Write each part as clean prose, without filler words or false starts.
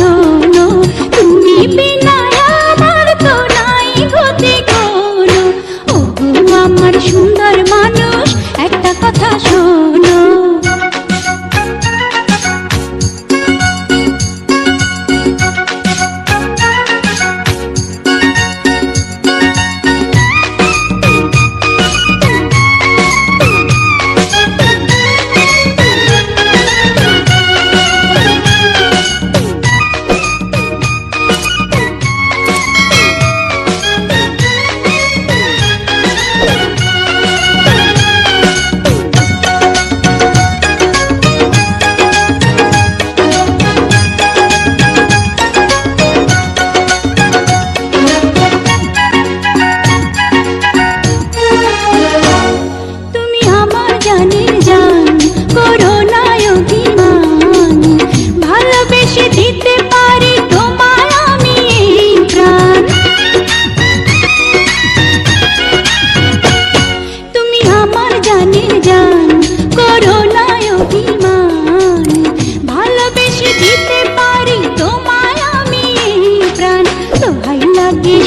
শোনো, তুমি বিনা আমার তো নাই গতি কোনো। ওগো আমার সুন্দর মানুষ, একটা কথা শোনো।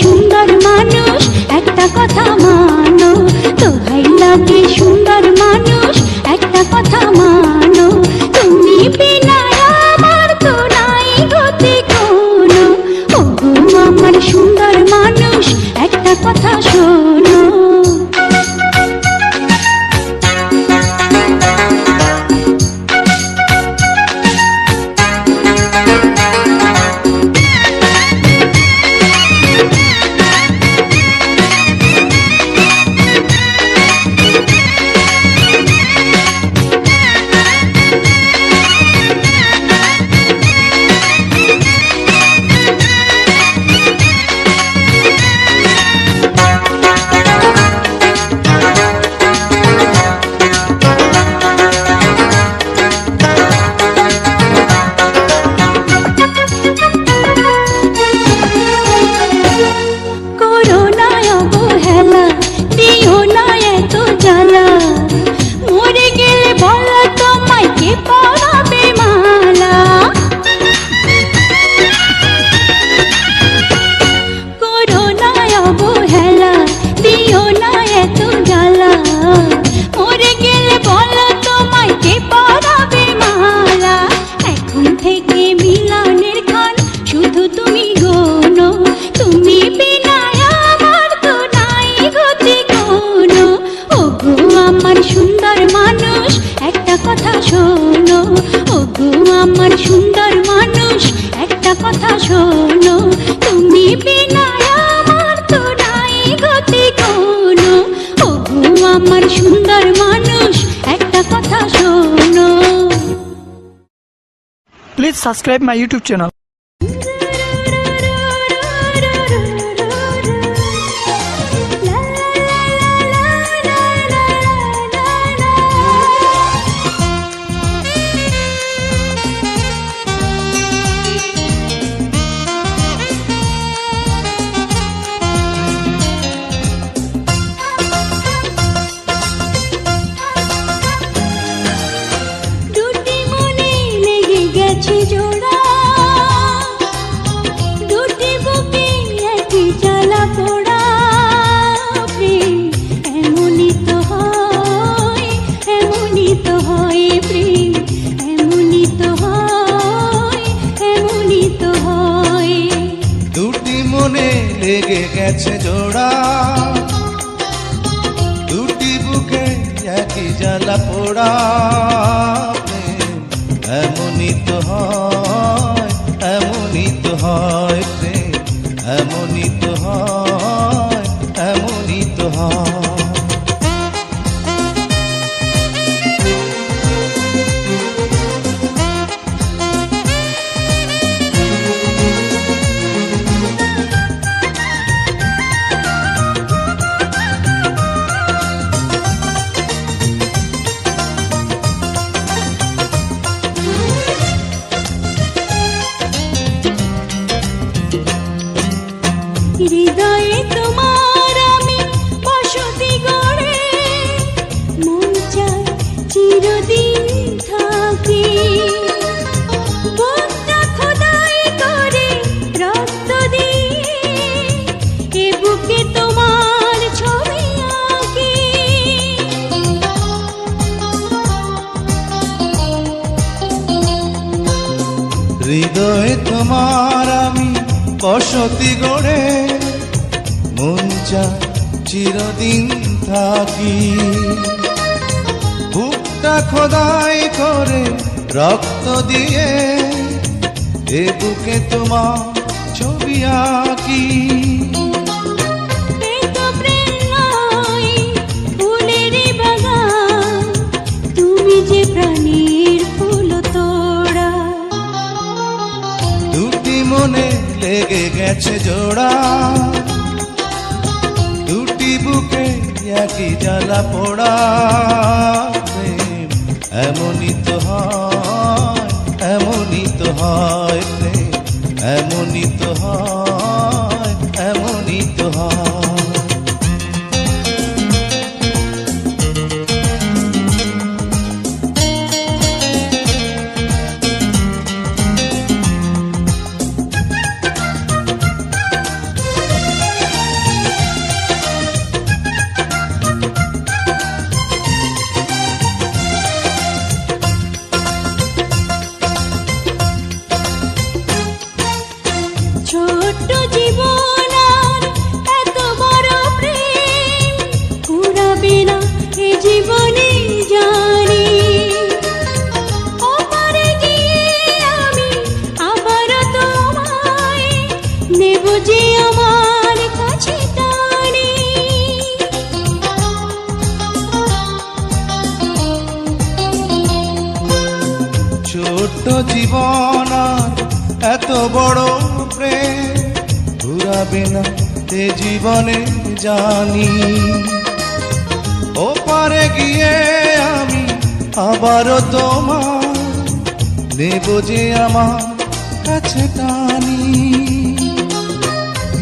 সুন্দর মানুষ, একটা কথা মানো, দোহাই লাগে সুন্দর মানুষ, একটা কথা মানো। তুমি বিনা আমার তো নাই গতি কোনো। ওগো আমার সুন্দর মানুষ, একটা কথা শোনো। Please subscribe my YouTube channel. লেগে গেছে জোড়া, দুটি বুকে একই জ্বালা পোড়া। এমনই তো হয়, এমনই তো হয় প্রেম, এমনই তো হয়, এমনই তো হয়। হৃদয়ে তোমার আমি বসতি গড়ে মন চায় চিরদিন থাকি। বুকটা খোদাই করে রক্ত দিয়ে এ বুকে তোমার ছবি আঁকি। এ তো প্রেম নয়, ফুলেরই বাগান, তুমি যে প্রাণীর ফুল তোড়া। দুটি মনে লেগে গেছে জোড়া, দুটি বুকে একই জ্বালা পোড়া। প্রেম এমনই তো হয়, এমনই তো হয় প্রেম, এমনই তো হয়, এমনই তো হয়। ছোট্ট জীবন আর এত বড় প্রেম ফুরাবে না এ জীবনে জানি। ওপারে গিয়ে আমি আবার তোমায় নেব যে আমার কাছে টানি। ছোট্ট জীবন আর এত বড় প্রেম ঘুরাবে না তে জীবনে জানি। ওপারে গিয়ে আমি আবারও তোমার নেব যে আমার কাছে টানি।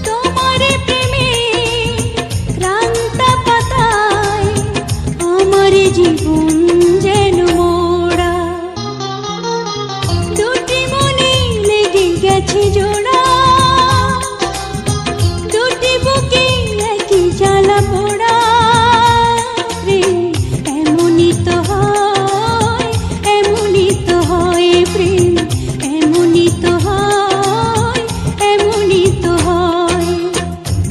তোমার প্রেমে ক্রান্ত পাতায় আমার জীবন যেন মোড়া। দুটি মনে লেগে গেছে জোড়া, দুটি বুকে একই জ্বালা পোড়া। প্রেম এমনই তো হয়, এমনই তো হয় প্রেম, এমনই তো হয়, এমনই তো হয়।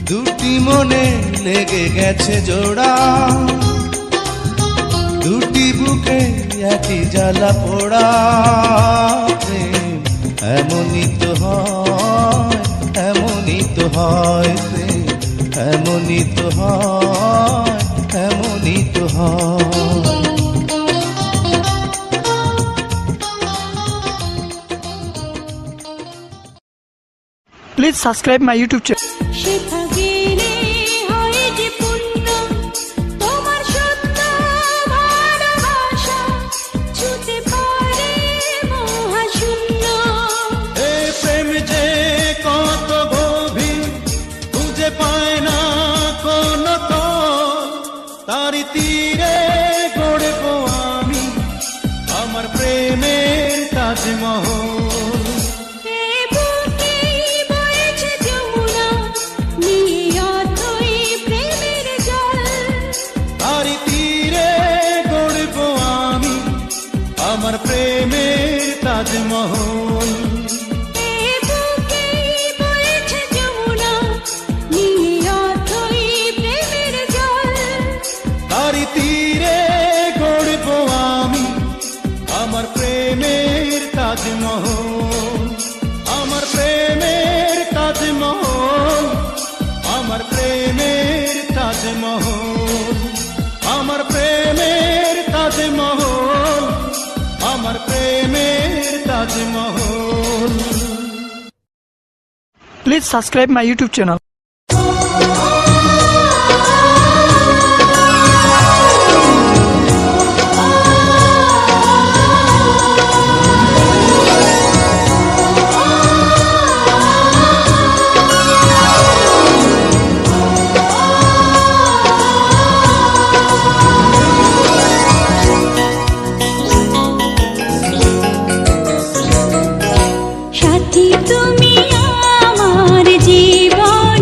দুটি মনে লেগে গেছে জোড়া, দুটি বুকে একই জ্বালা পোড়া। প্রেম এমনই তো হয়, এমনই তো হয় প্রেম, এমনই তো হয়, এমনই তো হয়। Please subscribe my YouTube channel. শেখা গেলে হয় যে পুণ্য, তোমার সত্য ভালোবাসা ছুটে পারে মহাশূন্য। এই প্রেম যে কত গভীর খুঁজে পায় না কোন তল, তারি তীরে গড়ব আমি আমার প্রেমের তাজমহল। এ বুকেই বইছে যমুনা, নিয়ে অথই প্রেমের জল। তারি তীরে গড়ব আমি আমার প্রেমের তাজমহল। এ বুকেই বইছে যমুনা, নিয়ে অথই প্রেমের জল। তারি তীরে গড়ব আমি আমার প্রেমের তাজমহল, আমার প্রেমের তাজমহল, আমার প্রেমের তাজমহল, আমার প্রেমের তাজমহল, আমার প্রেমের Taj Mahal. Please subscribe my YouTube channel. সাথী তুমি আমার জীবন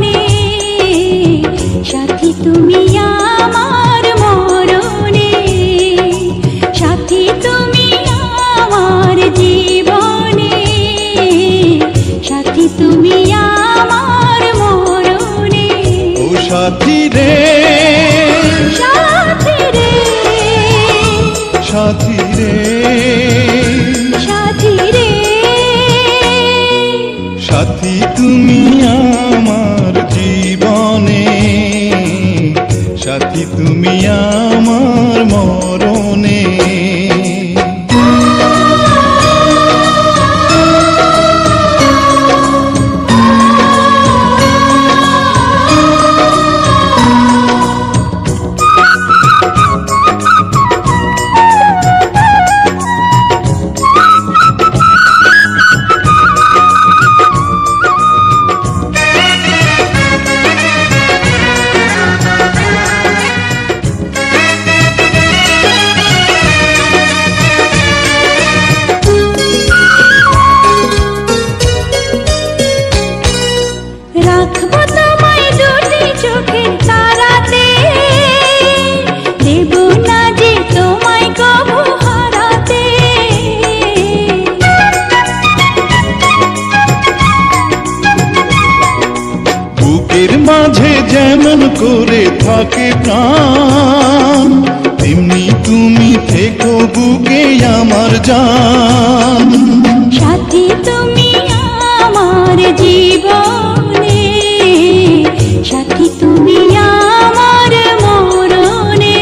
থাকে প্রাণ, তেমনি তুমি থেকো বুকে আমার জান। সাথী তুমি আমার জীবনে, সাথী তুমি আমার মরণে।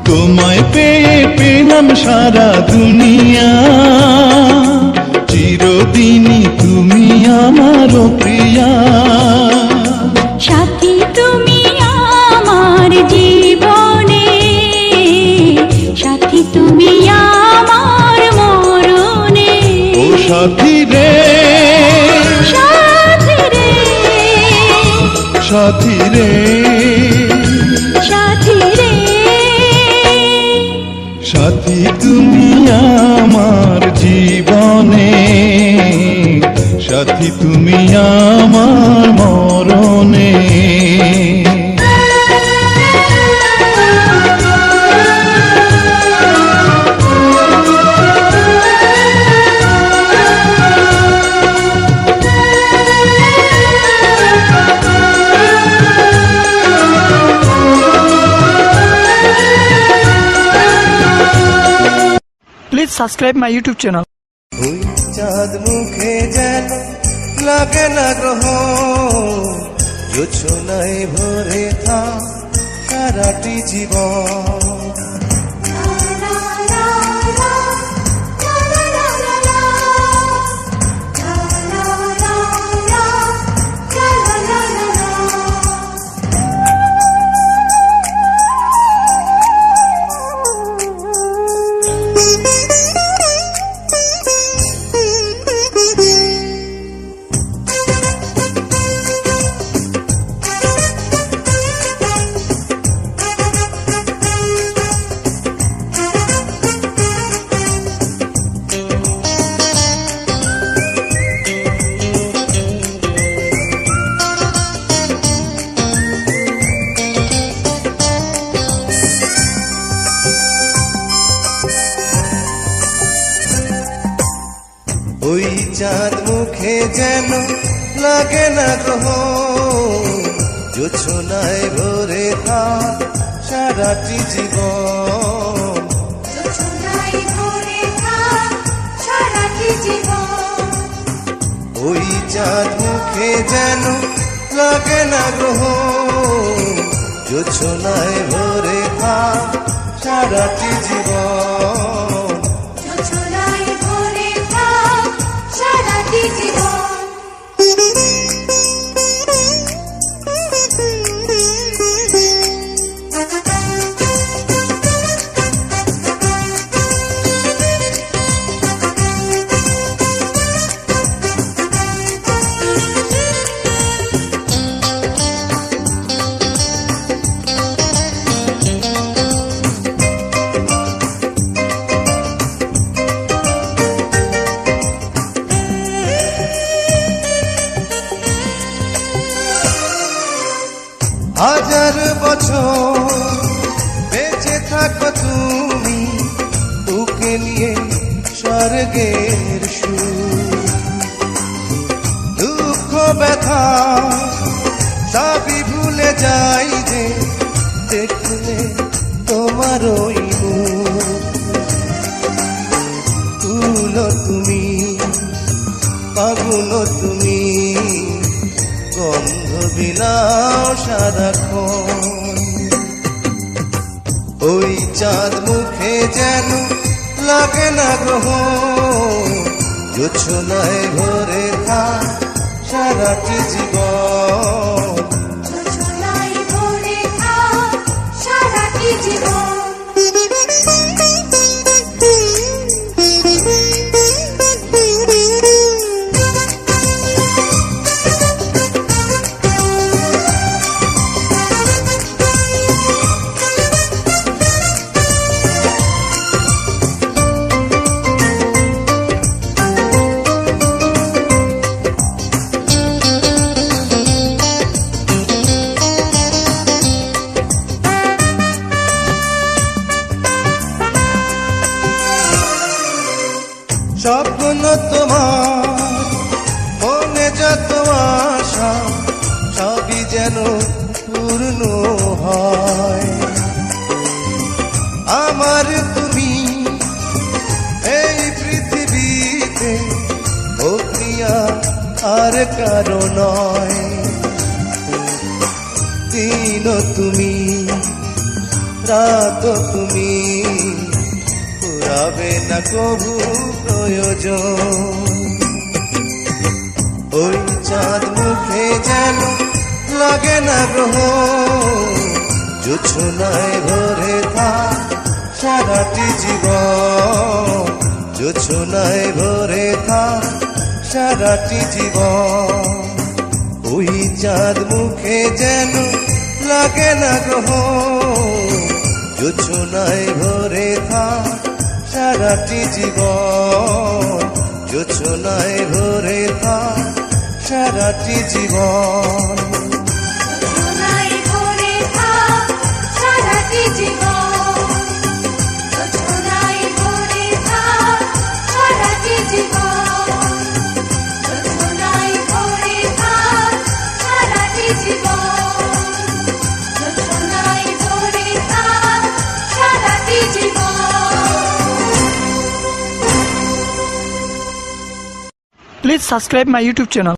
তোমায় পেয়ে পেলাম সারা দুনিয়া, চিরদিনই তুমি আমার প্রিয়া। সাথী তুমি আমার জীবনে, সাথী তুমি আমার মরণে। ও সাথী রে, সাথী রে, সাথী রে, সাথী রে, সাথী তুমি আমার জীবনে, সাথী তুমি আমার মরণে। Please subscribe my YouTube channel. ওই চাঁদ মুখে যেন লাগে না গ্রহ, জোছনায় ভরে থাক সারাটি জীবন। ওই চাঁদ মুখে যেন লাগে না গ্রহ, জোছনায় ভরে থাক সারাটি জীবন। ওই চাঁদ মুখে যেন লাগে না গ্রহ, জোছনায় ভরে থাক সারাটি জীবন। হাজার বছর বেঁচে থাকো তুমি, তোকে নিয়ে স্বর্গের সুর। দুঃখ ব্যথা সবই ভুলে যাই যে দেখলে তোমার ওই মুখ। তুলো তুমি, পাগুলো তুমি, গন্ধ বিলাও সারাক্ষণ। ওই চাঁদ মুখে যেন লাগে না গ্রহ, জোছনায় ভরে থাক সারাটি জীবন। জোছনায় ভরে থাক সারাটি জীবন। স্বপ্ন তোমার মনে যত আশা সবই যেন পূর্ণ হয়। আমার তুমি এই পৃথিবীতে অপ্রিয়া আর কারো নয়। দিন তুমি রাত তুমি ফুরাবে না কবু প্রয়োজন। ওই চাঁদ মুখে যেন লাগে না গ্রহ, জোছনায় ভরে থাক সারাটি জীবন। জোছনায় ভরে থাক সারাটি জীবন। ওই চাঁদ মুখে যেন লাগে না গ্রহ, জোছনায় ভরে থাক সারাটি জীবন। জোছনায় ভরে থাক সারাটি জীবন। জোছনায় ভরে থাক সারাটি জীবন। জোছনায় ভরে থাক সারাটি জীবন। জোছনায় ভরে থাক সারাটি জীবন। জোছনায় ভরে থাক সারাটি জীবন। Please subscribe my YouTube channel.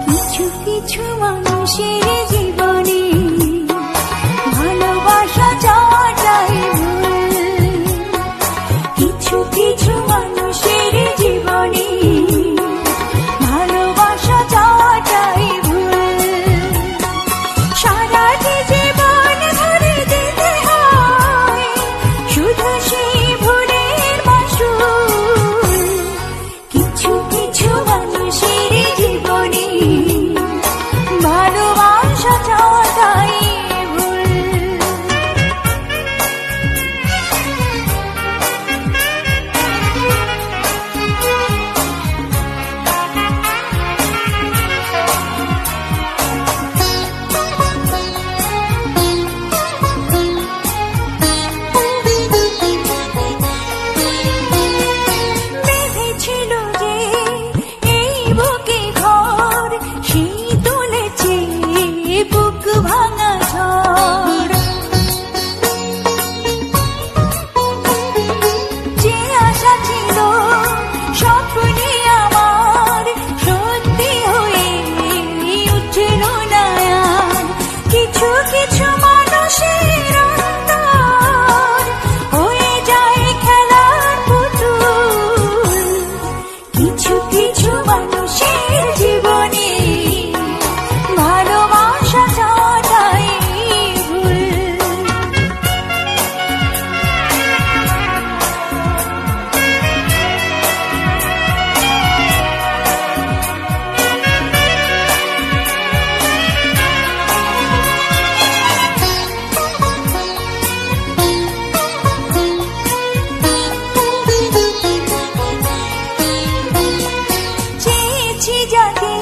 কিছু কিছু মানুষের জীবনে ভালোবাসা চাওয়াটাই ভুল। কিছু কিছু মানুষের জীবনে ভালোবাসা চাওয়াটাই ভুল। সারাটি জীবন ধরে যেতে হয় শুধু সেই ভুলের মাসুল। কিছু কিছু মানুষের জীবনে ভালোবাসা চাওয়াটাই ভুল। বেঁধেছিল যে এই বুকে ঘর, সেই তুলেছে বুক ভাঙা ঝড়। যে আশা ছিল স্বপ্নে আমার সত্যি হয়ে উঠল না আর। কিছু কিছু মানুষের অন্তর হয়ে যায় খেলার পুতুল। কিছু কিছু মানুষের জীবনে ভালোবাসা চাওয়াটাই ভুল। চেয়েছি যাকে